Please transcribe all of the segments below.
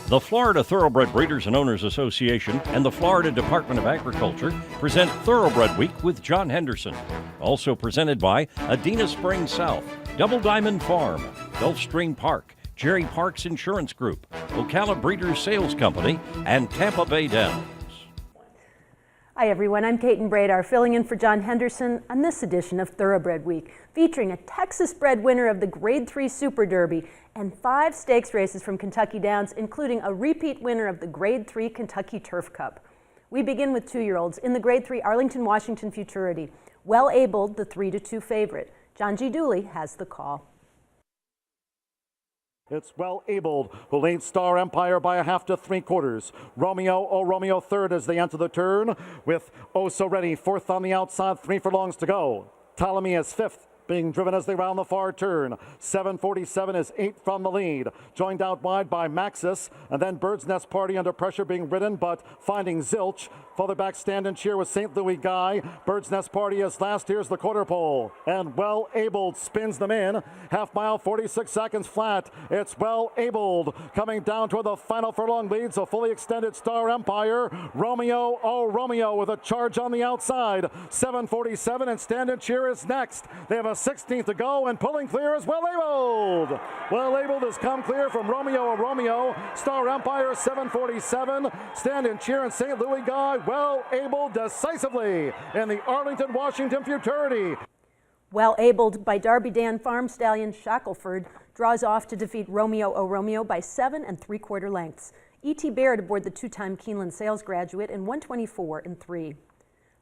The Florida Thoroughbred Breeders and Owners Association and the Florida Department of Agriculture present Thoroughbred Week with John Henderson. Also presented by Adena Springs South, Double Diamond Farm, Gulfstream Park, Jerry Parks Insurance Group, Ocala Breeders Sales Company, and Tampa Bay Downs. Hi everyone, I'm Kate Bradar, filling in for John Henderson on this edition of Thoroughbred Week, featuring a Texas-bred winner of the Grade 3 Super Derby and 5 stakes races from Kentucky Downs, including a repeat winner of the Grade 3 Kentucky Turf Cup. We begin with 2-year-olds in the Grade 3 Arlington-Washington Futurity. Well-abled, the 3-2 favorite. John G. Dooley has the call. It's Well-Abled, who leads Star Empire by 1/2 to 3/4. Romeo third as they enter the turn, with Oh So Ready fourth on the outside, 3 furlongs to go. Ptolemy is fifth, being driven as they round the far turn. 747 is 8 from the lead, joined out wide by Maxis, and then Bird's Nest Party under pressure being ridden, but finding Zilch. Further back, Stand and Cheer with St. Louis Guy. Bird's Nest Party is last. Here's the quarter pole, and Well-Abled spins them in. Half mile, 46 seconds flat. It's Well-Abled coming down toward the final furlong lead, so fully extended Star Empire. Romeo with a charge on the outside. 747 and Stand and Cheer is next. They have a 16th to go, and pulling clear is Well-Abled. Well-Abled has come clear from Romeo. Star Empire 747. Stand and Cheer and St. Louis Guy. Well-Abled decisively in the Arlington-Washington Futurity. Well-Abled by Darby Dan Farm stallion Shackelford draws off to defeat Romeo by 7 3/4 lengths. E.T. Baird aboard the 2-time Keeneland sales graduate in 124 3.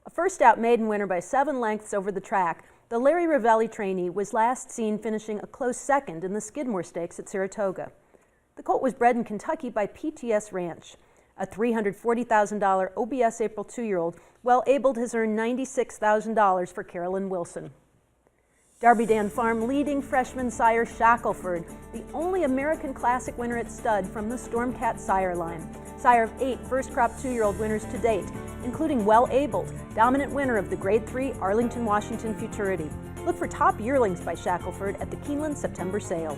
A first out maiden winner by 7 lengths over the track, the Larry Ravelli trainee was last seen finishing a close second in the Skidmore Stakes at Saratoga. The colt was bred in Kentucky by PTS Ranch. A $340,000 OBS April 2-year-old, Well-Abled has earned $96,000 for Carolyn Wilson. Darby Dan Farm leading freshman sire Shackelford, the only American Classic winner at stud from the Stormcat sire line. Sire of 8 first crop 2-year-old winners to date, including Well-Abled, dominant winner of the Grade 3 Arlington-Washington Futurity. Look for top yearlings by Shackelford at the Keeneland September sale.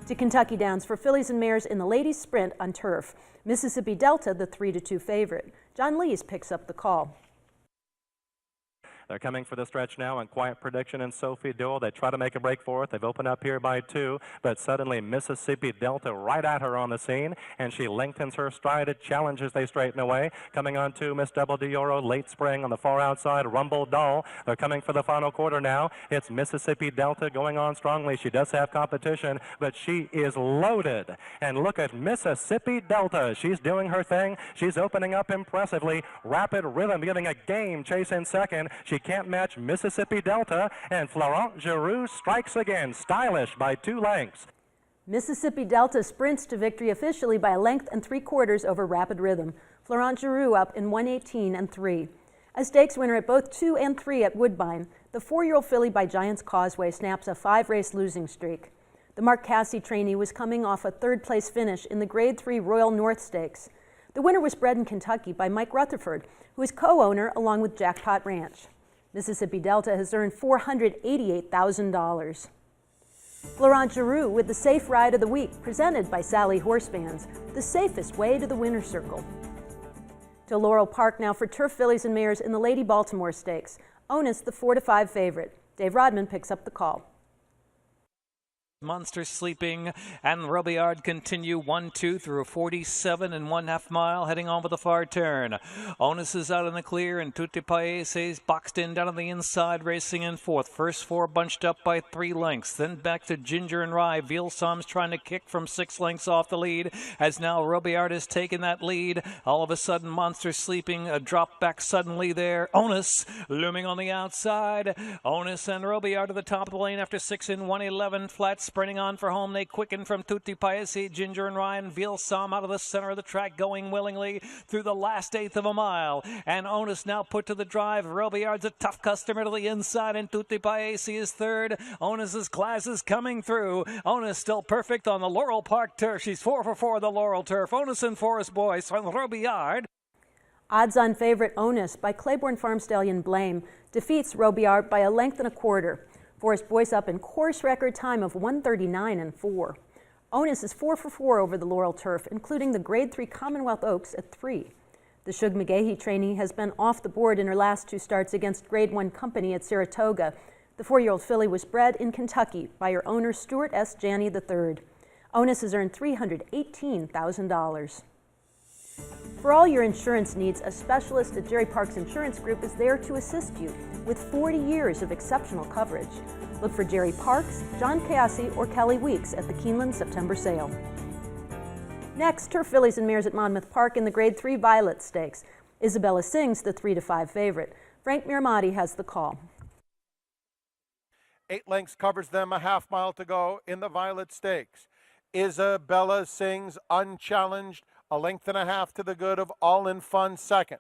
To Kentucky Downs for fillies and mares in the ladies sprint on turf. Mississippi Delta, the 3-2 favorite. John Lees picks up the call. They're coming for the stretch now on Quiet Prediction and Sophie Duel. They try to make a break for it. They've opened up here by 2, but suddenly Mississippi Delta right at her on the scene, and she lengthens her stride. It challenges, they straighten away. Coming on to Miss Double Dioro, Late Spring on the far outside, Rumble Doll. They're coming for the final quarter now. It's Mississippi Delta going on strongly. She does have competition, but she is loaded. And look at Mississippi Delta. She's doing her thing. She's opening up impressively. Rapid Rhythm giving a game chase in second. She can't match Mississippi Delta, and Florent Giroux strikes again, stylish by 2 lengths. Mississippi Delta sprints to victory officially by 1 3/4 over Rapid Rhythm. Florent Giroux up in 118 3. A stakes winner at both 2 and 3 at Woodbine, the 4-year-old filly by Giants Causeway snaps a 5-race losing streak. The Mark Casse trainee was coming off a 3rd-place finish in the Grade 3 Royal North Stakes. The winner was bred in Kentucky by Mike Rutherford, who is co-owner along with Jackpot Ranch. Mississippi Delta has earned $488,000. Florent Giroux with the Safe Ride of the Week, presented by Sally Horsebands, the safest way to the winner's circle. To Laurel Park now for turf fillies and mares in the Lady Baltimore Stakes. Onus, the 4-5 favorite. Dave Rodman picks up the call. Monster Sleeping and Robillard continue 1-2 through a 47 1/2 mile, heading over the far turn. Onus is out in the clear, and Tutti Paese boxed in down on the inside, racing in 4th. First 4 bunched up by 3 lengths. Then back to Ginger and Rye. Vielsam's trying to kick from 6 lengths off the lead, as now Robillard has taken that lead. All of a sudden, Monster Sleeping dropped back suddenly there. Onus looming on the outside. Onus and Robillard to the top of the lane after 6 in 1:11 flat. Sprinting on for home, they quicken from Tutti Paese, Ginger and Ryan. Vielsam out of the center of the track, going willingly through the last 1/8 of a mile. And Onus now put to the drive. Robillard's a tough customer to the inside, and Tutti Paese is 3rd. Onus's class is coming through. Onus still perfect on the Laurel Park turf. She's 4 for 4 the Laurel turf. Onus and Forest Boys from Robillard. Odds-on favorite Onus by Claiborne Farm stallion Blame defeats Robillard by 1 1/4 lengths. Forest Boys up in course record time of 1:39 4. Onus is 4 for 4 over the Laurel turf, including the Grade 3 Commonwealth Oaks at 3. The Shug McGahee trainee has been off the board in her last 2 starts against Grade 1 Company at Saratoga. The 4-year-old filly was bred in Kentucky by her owner Stuart S. Janney III. Onus has earned $318,000. For all your insurance needs, a specialist at Jerry Parks Insurance Group is there to assist you with 40 years of exceptional coverage. Look for Jerry Parks, John Cassie, or Kelly Weeks at the Keeneland September sale. Next, turf fillies and mares at Monmouth Park in the Grade 3 Violet Stakes. Isabella Sings the 3-5 favorite. Frank Miramati has the call. 8 lengths covers them, a half mile to go in the Violet Stakes. Isabella Sings unchallenged, a length and a half to the good of All in Fun second.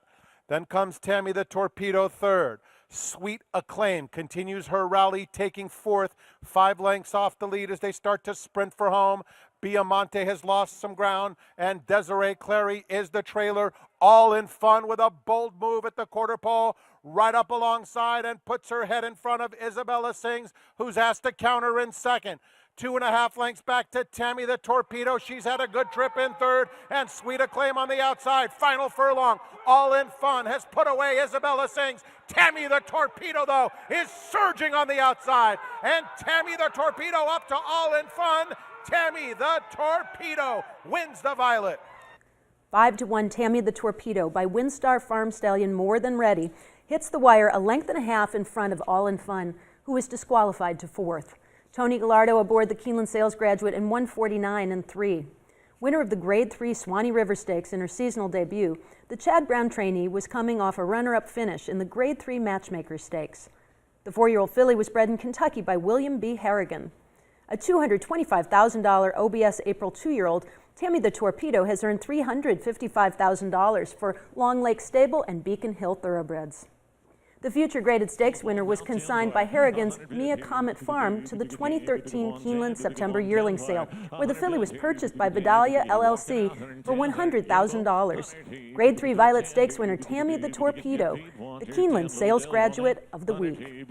Then comes Tammy the Torpedo third. Sweet Acclaim continues her rally, taking fourth, 5 lengths off the lead as they start to sprint for home. Biamonte has lost some ground, and Desiree Clary is the trailer. All in Fun with a bold move at the quarter pole, right up alongside and puts her head in front of Isabella Sings, who's asked to counter in second. 2.5 lengths back to Tammy the Torpedo. She's had a good trip in third, and Sweet Acclaim on the outside. Final furlong. All in Fun has put away Isabella Sings. Tammy the Torpedo, though, is surging on the outside. And Tammy the Torpedo up to All in Fun. Tammy the Torpedo wins the Violet. 5-1 Tammy the Torpedo by Windstar Farm Stallion More Than Ready hits the wire a length and a half in front of All in Fun, who is disqualified to 4th. Tony Gallardo aboard the Keeneland Sales Graduate in 149-3. Winner of the Grade 3 Swanee River Stakes in her seasonal debut, the Chad Brown trainee was coming off a runner-up finish in the Grade 3 Matchmaker Stakes. The 4-year-old filly was bred in Kentucky by William B. Harrigan. A $225,000 OBS April 2-year-old, Tammy the Torpedo has earned $355,000 for Long Lake Stable and Beacon Hill Thoroughbreds. The future graded stakes winner was consigned by Harrigan's Mia Comet Farm to the 2013 Keeneland September yearling sale, where the filly was purchased by Vidalia LLC for $100,000. Grade 3 Violet Stakes winner Tammy the Torpedo, the Keeneland Sales Graduate of the Week.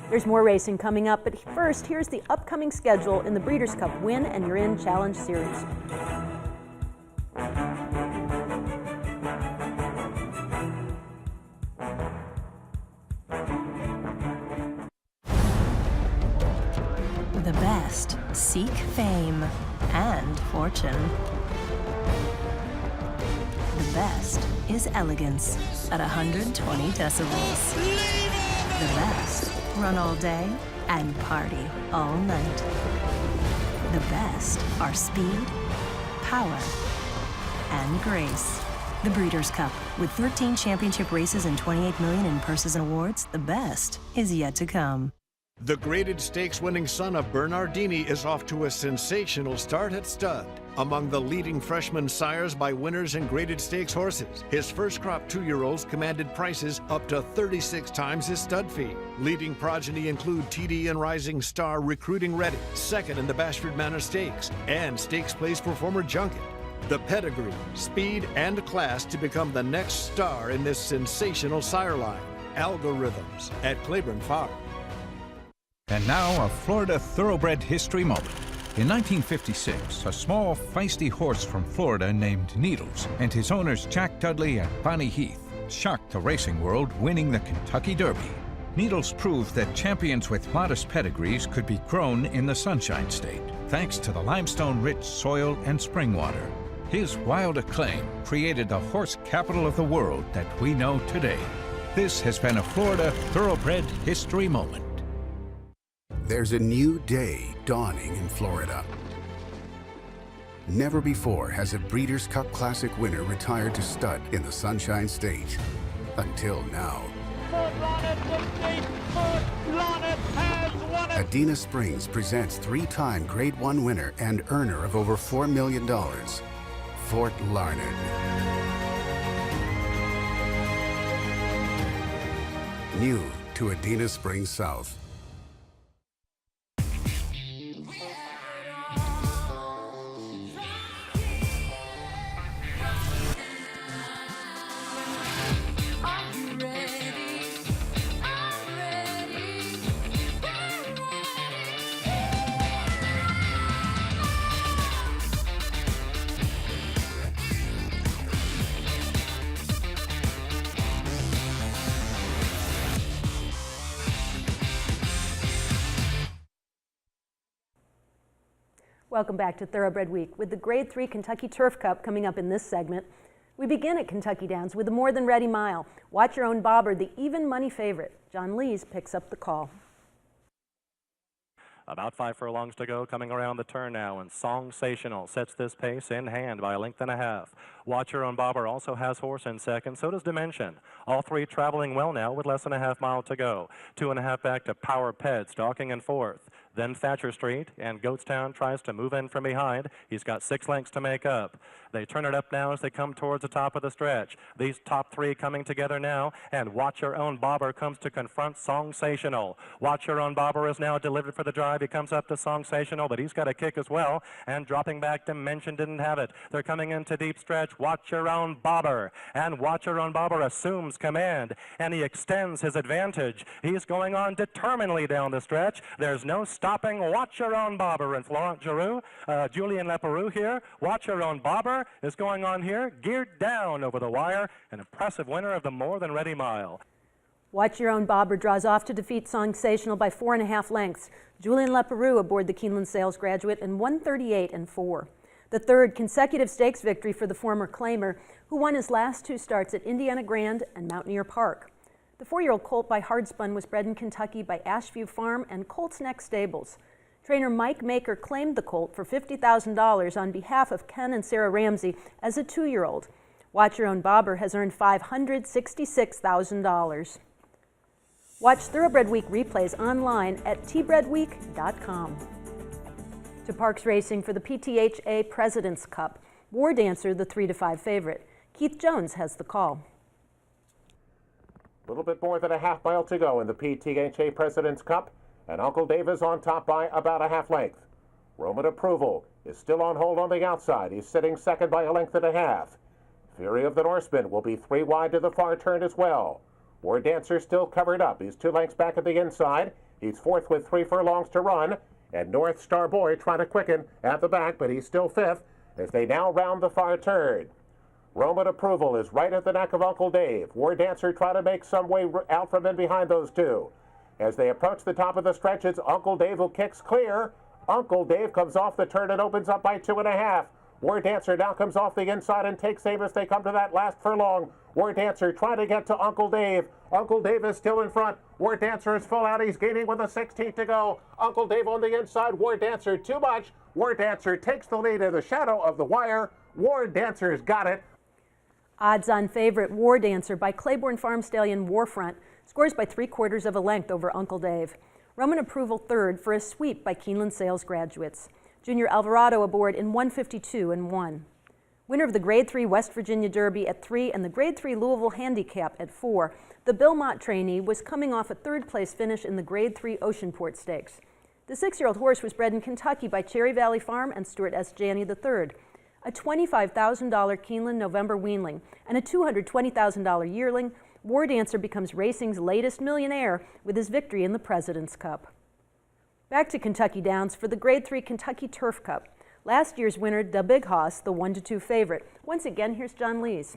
There's more racing coming up, but first, here's the upcoming schedule in the Breeders' Cup Win and You're In Challenge Series. The best seek fame and fortune. The best is elegance at 120 decibels. The best run all day and party all night. The best are speed, power, and grace. The Breeders' Cup, with 13 championship races and $28 million in purses and awards, the best is yet to come. The graded stakes-winning son of Bernardini is off to a sensational start at stud. Among the leading freshman sires by winners in graded stakes horses, his first crop 2-year-olds commanded prices up to 36 times his stud fee. Leading progeny include TD and Rising Star Recruiting Ready, second in the Bashford Manor Stakes, and Stakes Place performer Junket. The pedigree, speed, and class to become the next star in this sensational sire line. Algorithms at Claiborne Farm. And now, a Florida thoroughbred history moment. In 1956, a small, feisty horse from Florida named Needles and his owners Jack Dudley and Bonnie Heath shocked the racing world, winning the Kentucky Derby. Needles proved that champions with modest pedigrees could be grown in the Sunshine State, thanks to the limestone-rich soil and spring water. His wild acclaim created the horse capital of the world that we know today. This has been a Florida thoroughbred history moment. There's a new day dawning in Florida. Never before has a Breeders' Cup Classic winner retired to stud in the Sunshine State. Until now. Adena Springs presents 3-time Grade 1 winner and earner of over $4 million, Fort Larned. New to Adena Springs South. Welcome back to Thoroughbred Week with the Grade 3 Kentucky Turf Cup coming up in this segment. We begin at Kentucky Downs with the More Than Ready Mile. Watch Your Own Bobber, the even money favorite. John Lees picks up the call. About 5 furlongs to go, coming around the turn now, and Songsational sets this pace in hand by a length and a half. Watch Your Own Bobber also has horse in second, so does Dimension. All three traveling well now with less than a half mile to go. 2.5 back to Power Ped, stalking in fourth. Then Thatcher Street, and Goatstown tries to move in from behind. He's got 6 lengths to make up. They turn it up now as they come towards the top of the stretch. These top three coming together now, and Watch Your Own Bobber comes to confront Songsational. Watch Your Own Bobber is now delivered for the drive. He comes up to Songsational, but he's got a kick as well, and dropping back, Dimension didn't have it. They're coming into deep stretch. Watch Your Own Bobber, and Watch Your Own Bobber assumes command, and he extends his advantage. He's going on determinedly down the stretch. There's no stopping Watch Your Own Bobber and Florent Giroux. Julien Leperoux here. Watch Your Own Bobber is going on here, geared down over the wire. An impressive winner of the More Than Ready Mile. Watch Your Own Bobber draws off to defeat Songsational by 4.5 lengths. Julien Leperoux aboard the Keeneland Sales graduate in 1:38.4. The third consecutive stakes victory for the former claimer, who won his last 2 starts at Indiana Grand and Mountaineer Park. The 4-year-old colt by Hardspun was bred in Kentucky by Ashview Farm and Colts Neck Stables. Trainer Mike Maker claimed the colt for $50,000 on behalf of Ken and Sarah Ramsey as a 2-year-old. Watch Your Own Bobber has earned $566,000. Watch Thoroughbred Week replays online at tbredweek.com. To Parks Racing for the PTHA President's Cup. War Dancer, the 3-5 favorite. Keith Jones has the call. A little bit more than a half mile to go in the PTHA President's Cup, and Uncle Dave is on top by about a half length. Roman Approval is still on hold on the outside. He's sitting second by a length and a half. Fury of the Norseman will be 3 wide to the far turn as well. War Dancer still covered up. He's 2 lengths back at the inside. He's fourth with 3 furlongs to run. And North Star Boy trying to quicken at the back, but he's still fifth as they now round the far turn. Roman Approval is right at the neck of Uncle Dave. War Dancer trying to make some way out from in behind those two. As they approach the top of the stretch, it's Uncle Dave who kicks clear. Uncle Dave comes off the turn and opens up by 2.5. War Dancer now comes off the inside and takes aim as they come to that last furlong. War Dancer trying to get to Uncle Dave. Uncle Dave is still in front. War Dancer is full out. He's gaining with a 16th to go. Uncle Dave on the inside. War Dancer too much. War Dancer takes the lead in the shadow of the wire. War Dancer's got it. Odds-on favorite War Dancer by Claiborne Farm Stallion Warfront scores by 3/4 of a length over Uncle Dave. Roman Approval third for a sweep by Keeneland Sales graduates. Junior Alvarado aboard in 1:52.1. Winner of the Grade 3 West Virginia Derby at 3 and the Grade 3 Louisville Handicap at 4, the Bill Mott trainee was coming off a 3rd place finish in the Grade 3 Oceanport Stakes. The 6-year-old horse was bred in Kentucky by Cherry Valley Farm and Stuart S. Janney III. A $25,000 Keeneland November weanling and a $220,000 yearling, War Dancer becomes racing's latest millionaire with his victory in the President's Cup. Back to Kentucky Downs for the Grade 3 Kentucky Turf Cup. Last year's winner, Da Big Hoss, the 1-2 favorite. Once again, here's John Lees.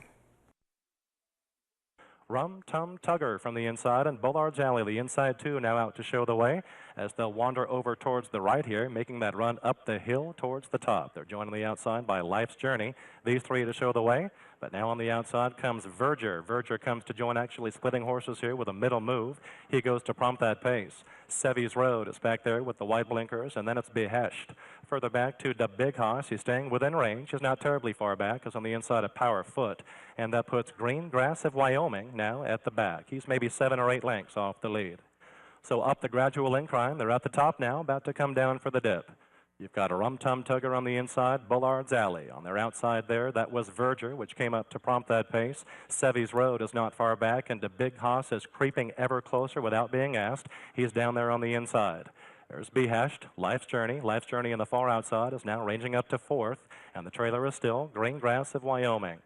Rum Tum Tugger from the inside, and Bullard's Alley, the inside two, now out to show the way as they'll wander over towards the right here, making that run up the hill towards the top. They're joined on the outside by Life's Journey. These three to show the way, but now on the outside comes Verger. Verger comes to join, actually splitting horses here with a middle move. He goes to prompt that pace. Sevy's Road is back there with the white blinkers, and then it's Behesht. Further back to the Big Hoss. He's staying within range. He's not terribly far back. He's on the inside of Power Foot, and that puts Green Grass of Wyoming now at the back. He's maybe 7 or 8 lengths off the lead. So up the gradual incline. They're at the top now, about to come down for the dip. You've got a Rum Tum Tugger on the inside, Bullard's Alley. On their outside there, that was Verger, which came up to prompt that pace. Sevy's Road is not far back, and the Big Hoss is creeping ever closer without being asked. He's down there on the inside. There's Behesht, Life's Journey. Life's Journey in the far outside is now ranging up to 4th, and the trailer is still Green Grass of Wyoming.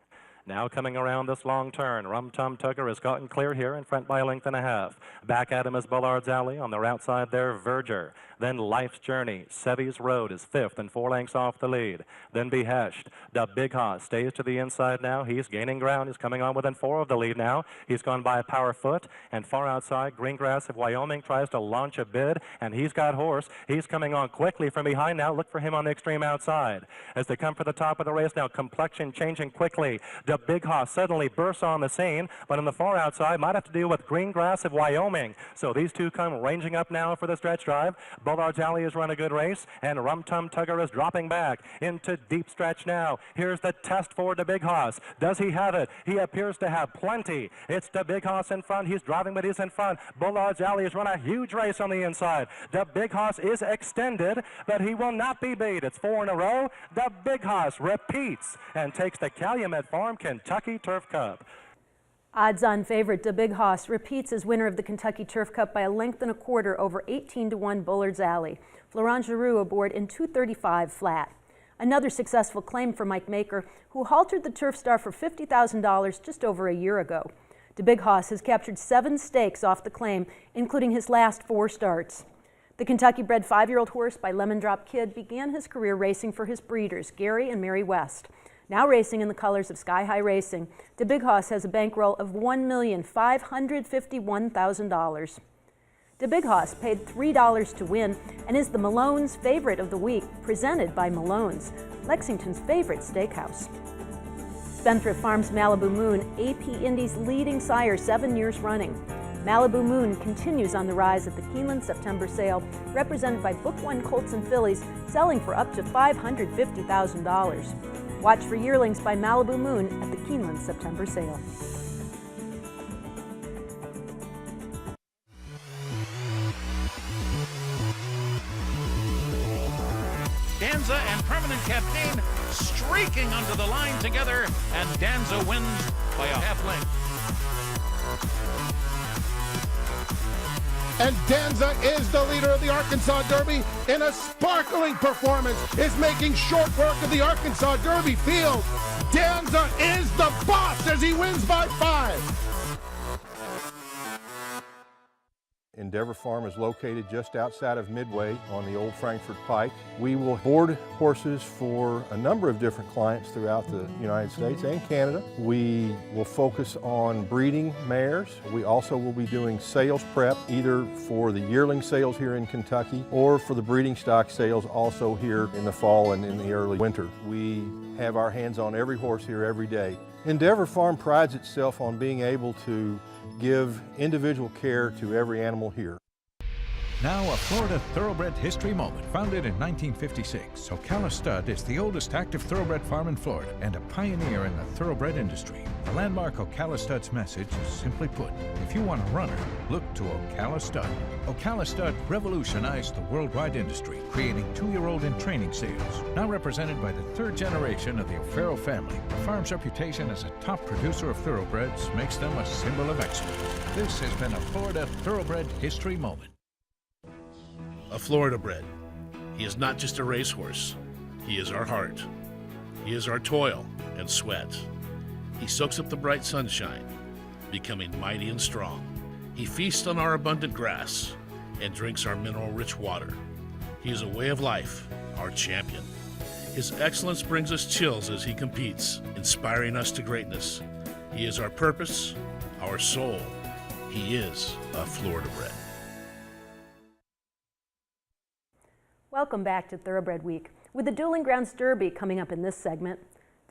Now coming around this long turn, Rum Tum Tugger has gotten clear here in front by a length and a half. Back at him is Bullard's Alley. On their outside there, Verger. Then Life's Journey. Sevy's Road is fifth and 4 lengths off the lead. Then Behesht. The Big Hoss stays to the inside now. He's gaining ground. He's coming on within 4 of the lead now. He's gone by a power foot. And far outside, Greengrass of Wyoming tries to launch a bid. And he's got horse. He's coming on quickly from behind now. Look for him on the extreme outside. As they come for the top of the race now, complexion changing quickly. The Big Hoss suddenly bursts on the scene, but in the far outside might have to deal with Greengrass of Wyoming. So these two come ranging up now for the stretch drive. Bullard's Alley has run a good race, and Rum Tum Tugger is dropping back into deep stretch now. Here's the test for the Big Hoss. Does he have it? He appears to have plenty. It's the Big Hoss in front. He's driving, but he's in front. Bullard's Alley has run a huge race on the inside. The Big Hoss is extended, but he will not be beat. It's 4 in a row. The Big Hoss repeats and takes the Calumet Farm Kentucky Turf Cup. Odds-on favorite De Big Hoss repeats as winner of the Kentucky Turf Cup by a length and a quarter over 18-1 Bullard's Alley. Florent Giroux aboard in 2:35 flat. Another successful claim for Mike Maker, who haltered the Turf Star for $50,000 just over a year ago. De Big Hoss has captured 7 stakes off the claim, including his last 4 starts. The Kentucky-bred 5-year-old horse by Lemon Drop Kid began his career racing for his breeders, Gary and Mary West. Now racing in the colors of Sky High Racing, De Big Hoss has a bankroll of $1,551,000. De Big Hoss paid $3 to win and is the Malone's favorite of the week, presented by Malone's, Lexington's favorite steakhouse. Spendthrift Farms Malibu Moon, AP Indy's leading sire 7 years running. Malibu Moon continues on the rise at the Keeneland September sale, represented by Book 1 Colts and Fillies, selling for up to $550,000. Watch for yearlings by Malibu Moon at the Keeneland September sale. Danza and Permanent Captain streaking onto the line together, and Danza wins by a half length. And Danza is the leader of the Arkansas Derby in a sparkling performance, is making short work of the Arkansas Derby field. Danza is the boss as he wins by 5. Endeavor Farm is located just outside of Midway on the Old Frankfort Pike. We will board horses for a number of different clients throughout the United States and Canada. We will focus on breeding mares. We also will be doing sales prep, either for the yearling sales here in Kentucky or for the breeding stock sales also here in the fall and in the early winter. We have our hands on every horse here every day. Endeavor Farm prides itself on being able to give individual care to every animal here. Now a Florida Thoroughbred history moment. Founded in 1956, Ocala Stud is the oldest active thoroughbred farm in Florida and a pioneer in the thoroughbred industry. The landmark Ocala Stud's message is simply put, if you want a runner, look to Ocala Stud. Ocala Stud revolutionized the worldwide industry, creating 2-year-old in training sales. Now represented by the 3rd generation of the O'Farrell family, the farm's reputation as a top producer of thoroughbreds makes them a symbol of excellence. This has been a Florida Thoroughbred history moment. A Florida-bred. He is not just a racehorse. He is our heart. He is our toil and sweat. He soaks up the bright sunshine, becoming mighty and strong. He feasts on our abundant grass and drinks our mineral-rich water. He is a way of life, our champion. His excellence brings us chills as he competes, inspiring us to greatness. He is our purpose, our soul. He is a Florida-bred. Welcome back to Thoroughbred Week. With the Dueling Grounds Derby coming up in this segment,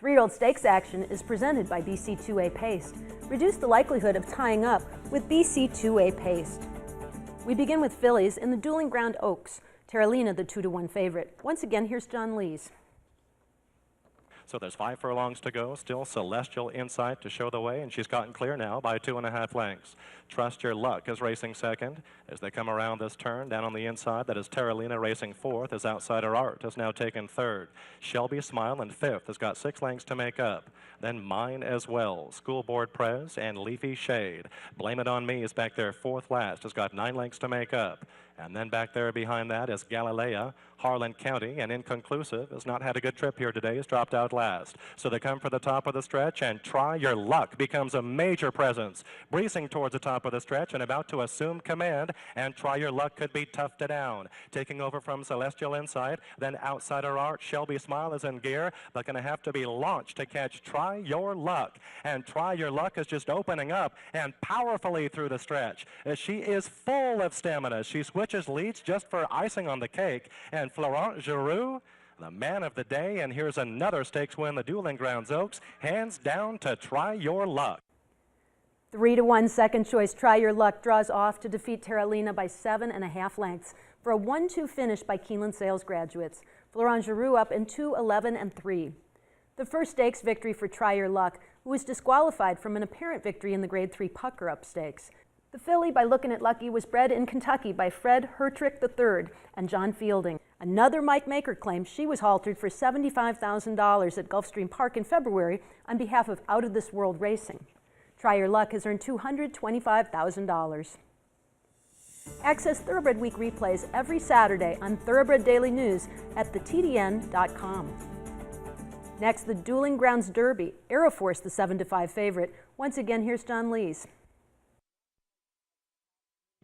3-year-old stakes action is presented by BC2A Paste. Reduce the likelihood of tying up with BC2A Paste. We begin with fillies in the Dueling Ground Oaks. Terralina, the 2-1 favorite. Once again, here's John Lees. So there's 5 furlongs to go. Still Celestial Insight to show the way, and she's gotten clear now by 2.5 lengths. Trust Your Luck is racing second. As they come around this turn, down on the inside, that is Terralina racing fourth, as Outsider Art has now taken third. Shelby Smile in fifth has got 6 lengths to make up. Then Mine as Well, School Board Prez, and Leafy Shade. Blame It On Me is back there fourth last, has got 9 lengths to make up. And then back there behind that is Galilea, Harlan County, and Inconclusive has not had a good trip here today. Has dropped out last. So they come for the top of the stretch, and Try Your Luck becomes a major presence, breezing towards the top of the stretch and about to assume command, and Try Your Luck could be toughed down. Taking over from Celestial Insight, then Outsider Art, Shelby Smile is in gear, but going to have to be launched to catch Try Your Luck. And Try Your Luck is just opening up and powerfully through the stretch. She is full of stamina. She switches leads just for icing on the cake, and Florent Giroux, the man of the day, and here's another stakes win, the Dueling Grounds Oaks, hands down to Try Your Luck. 3-1 second choice Try Your Luck draws off to defeat Terralina by 7.5 lengths for a 1-2 finish by Keeneland Sales graduates. Florent Giroux up in 2-11 and 3. The first stakes victory for Try Your Luck, who was disqualified from an apparent victory in the Grade 3 Pucker Up Stakes. The filly, by Lookin' at Lucky, was bred in Kentucky by Fred Hertrick III and John Fielding. Another Mike Maker claims she was haltered for $75,000 at Gulfstream Park in February on behalf of Out of This World Racing. Try Your Luck has earned $225,000. Access Thoroughbred Week replays every Saturday on Thoroughbred Daily News at thetdn.com. Next, the Dueling Grounds Derby. Aeroforce, the 7-5 favorite. Once again, here's John Lees.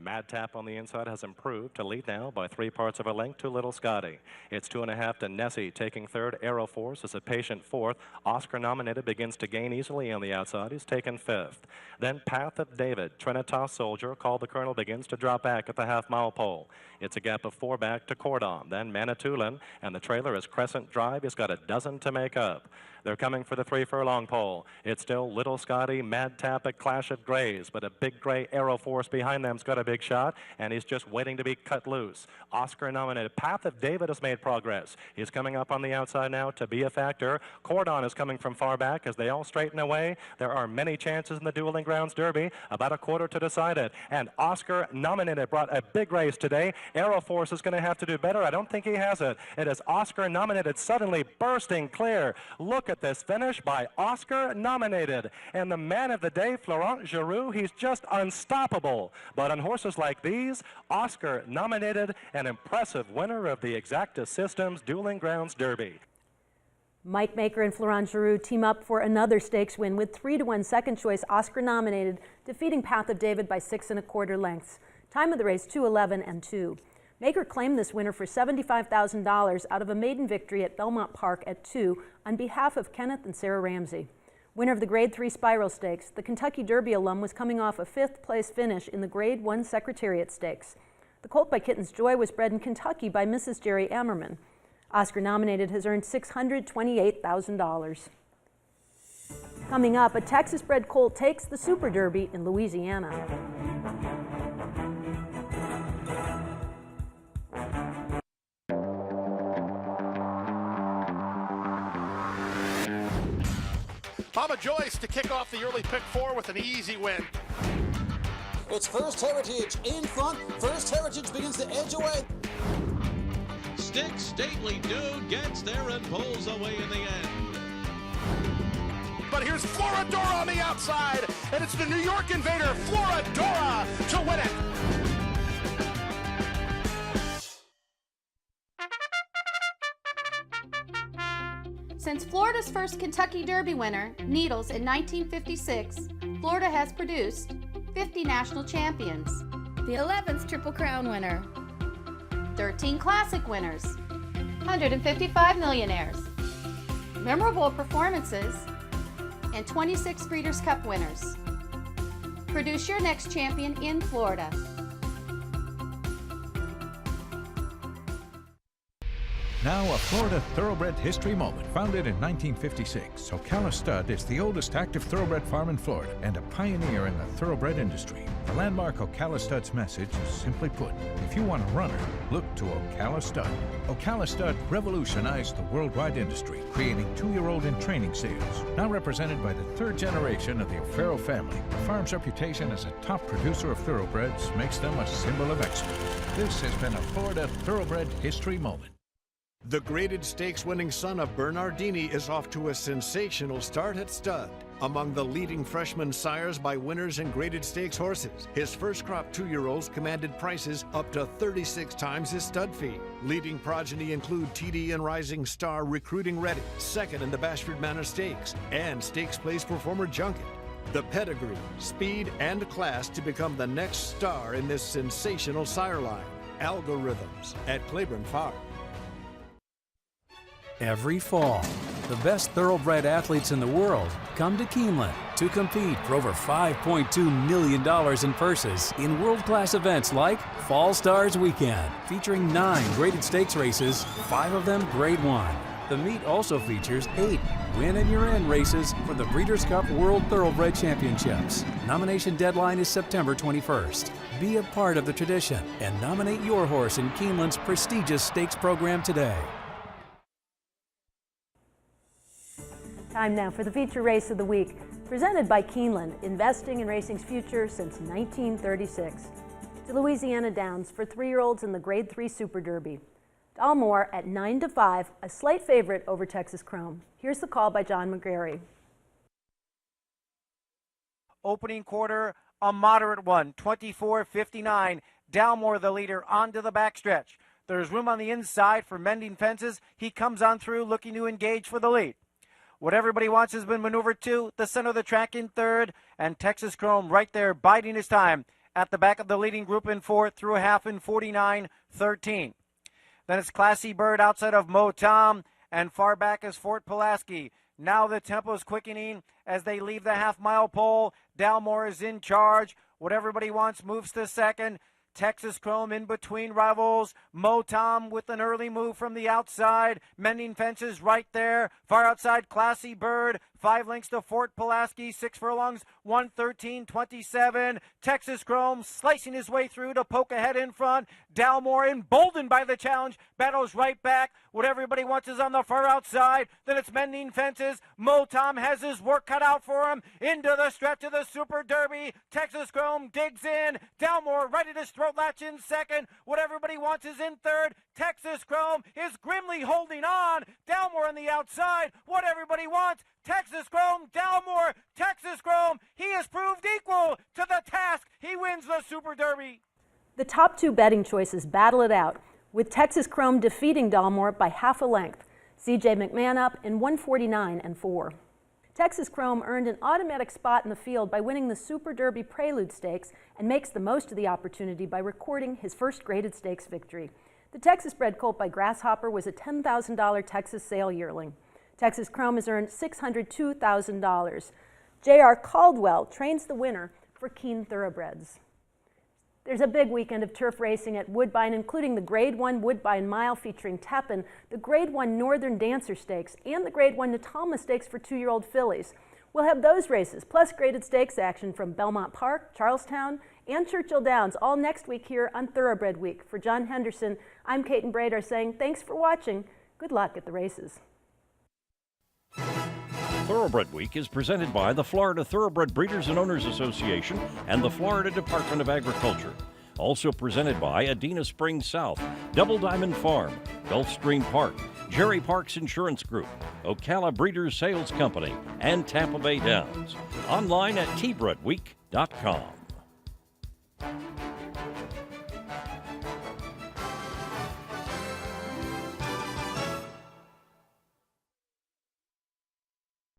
Mad Tap on the inside has improved to lead now by 3/4 of a length to Little Scotty. It's 2.5 to Nessie taking third. Aeroforce is a patient fourth. Oscar nominated begins to gain easily on the outside. He's taken fifth. Then Path of David. Trinitas Soldier, called the Colonel, begins to drop back at the half-mile pole. It's a gap of 4 back to Cordon. Then Manitoulin, and the trailer is Crescent Drive. He's got a dozen to make up. They're coming for the 3 furlong pole. It's still Little Scotty, Mad Tap, a Clash of Grays, but a big gray Aeroforce behind them's got a big shot, and he's just waiting to be cut loose. Oscar nominated. Path of David has made progress. He's coming up on the outside now to be a factor. Cordon is coming from far back as they all straighten away. There are many chances in the Dueling Grounds Derby, about a quarter to decide it. And Oscar nominated brought a big race today. Aeroforce is going to have to do better. I don't think he has it. It is Oscar nominated suddenly bursting clear. Look at this finish by Oscar nominated. And the man of the day, Florent Giroux, he's just unstoppable. But on horses like these, Oscar nominated, an impressive winner of the Exacta Systems Dueling Grounds Derby. Mike Maker and Florent Giroux team up for another stakes win with 3-1 second choice Oscar nominated, defeating Path of David by 6.25 lengths. Time of the race 2:11 and 2. Maker claimed this winner for $75,000 out of a maiden victory at Belmont Park at 2 on behalf of Kenneth and Sarah Ramsey. Winner of the Grade 3 Spiral Stakes, the Kentucky Derby alum was coming off a 5th place finish in the Grade 1 Secretariat Stakes. The colt by Kitten's Joy was bred in Kentucky by Mrs. Jerry Ammerman. Oscar nominated has earned $628,000. Coming up, a Texas-bred colt takes the Super Derby in Louisiana. Mama Joyce to kick off the early pick 4 with an easy win. It's First Heritage in front. First Heritage begins to edge away. Sticks Stately Dude gets there and pulls away in the end. But here's Floridora on the outside, and it's the New York Invader, Floridora, to win it. Since Florida's first Kentucky Derby winner, Needles, in 1956, Florida has produced 50 national champions, the 11th Triple Crown winner, 13 classic winners, 155 millionaires, memorable performances, and 26 Breeders' Cup winners. Produce your next champion in Florida. Now a Florida Thoroughbred history moment. Founded in 1956, Ocala Stud is the oldest active thoroughbred farm in Florida and a pioneer in the thoroughbred industry. The landmark Ocala Stud's message is simply put, if you want a runner, look to Ocala Stud. Ocala Stud revolutionized the worldwide industry, creating 2-year-old in training sales. Now represented by the 3rd generation of the O'Farrell family, the farm's reputation as a top producer of thoroughbreds makes them a symbol of excellence. This has been a Florida Thoroughbred history moment. The graded stakes winning son of Bernardini is off to a sensational start at stud. Among the leading freshman sires by winners in graded stakes horses, his first crop 2-year-olds commanded prices up to 36 times his stud fee. Leading progeny include TD and Rising Star Recruiting Ready, second in the Bashford Manor Stakes, and Stakes Place performer Junket. The pedigree, speed, and class to become the next star in this sensational sire line. Algorithms at Claiborne Farm. Every fall, the best thoroughbred athletes in the world come to Keeneland to compete for over $5.2 million in purses in world-class events like Fall Stars Weekend, featuring 9 graded stakes races, 5 of them Grade 1. The meet also features 8 win-and-you're-in races for the Breeders' Cup World Thoroughbred Championships. Nomination deadline is September 21st. Be a part of the tradition and nominate your horse in Keeneland's prestigious stakes program today. Time now for the feature race of the week, presented by Keeneland, investing in racing's future since 1936. To Louisiana Downs for 3-year-olds in the Grade 3 Super Derby. Dalmore at 9-5, a slight favorite over Texas Chrome. Here's the call by John McGarry. Opening quarter, a moderate one, 24-59. Dalmore the leader onto the backstretch. There's room on the inside for Mending Fences. He comes on through looking to engage for the lead. What everybody wants has been maneuvered to the center of the track in third, and Texas Chrome right there biding his time at the back of the leading group in fourth through a half in 49-13. Then it's Classy Bird outside of Mo Tom, and far back is Fort Pulaski. Now the tempo is quickening as they leave the half-mile pole. Dalmore is in charge. What everybody wants moves to second. Texas Chrome in between rivals. Mo Tom with an early move from the outside. Mending Fences right there. Far outside, Classy Bird. 5 lengths to Fort Pulaski. 6 furlongs, 1:13.27. Texas Chrome slicing his way through to poke ahead in front. Dalmore emboldened by the challenge. Battles right back. What everybody wants is on the far outside. Then it's Mending Fences. Mo Tom has his work cut out for him. Into the stretch of the Super Derby. Texas Chrome digs in. Dalmore ready to throat latch in second. What everybody wants is in third. Texas Chrome is grimly holding on. Dalmore on the outside. What everybody wants. Texas Chrome, Dalmore, Texas Chrome. He has proved equal to the task. He wins the Super Derby. The top 2 betting choices battle it out, with Texas Chrome defeating Dalmore by half a length. C.J. McMahon up in 149-4. Texas Chrome earned an automatic spot in the field by winning the Super Derby Prelude Stakes and makes the most of the opportunity by recording his first graded stakes victory. The Texas-bred colt by Grasshopper was a $10,000 Texas sale yearling. Texas Chrome has earned $602,000. J.R. Caldwell trains the winner for Keen Thoroughbreds. There's a big weekend of turf racing at Woodbine, including the Grade 1 Woodbine Mile featuring Tepin, the Grade 1 Northern Dancer Stakes, and the Grade 1 Natalma Stakes for 2-year-old fillies. We'll have those races, plus graded stakes action from Belmont Park, Charlestown, and Churchill Downs, all next week here on Thoroughbred Week. For John Henderson, I'm Caitlin Brader saying thanks for watching. Good luck at the races. Thoroughbred Week is presented by the Florida Thoroughbred Breeders and Owners Association and the Florida Department of Agriculture. Also presented by Adena Springs South, Double Diamond Farm, Gulfstream Park, Jerry Parks Insurance Group, Ocala Breeders Sales Company, and Tampa Bay Downs. Online at tbredweek.com.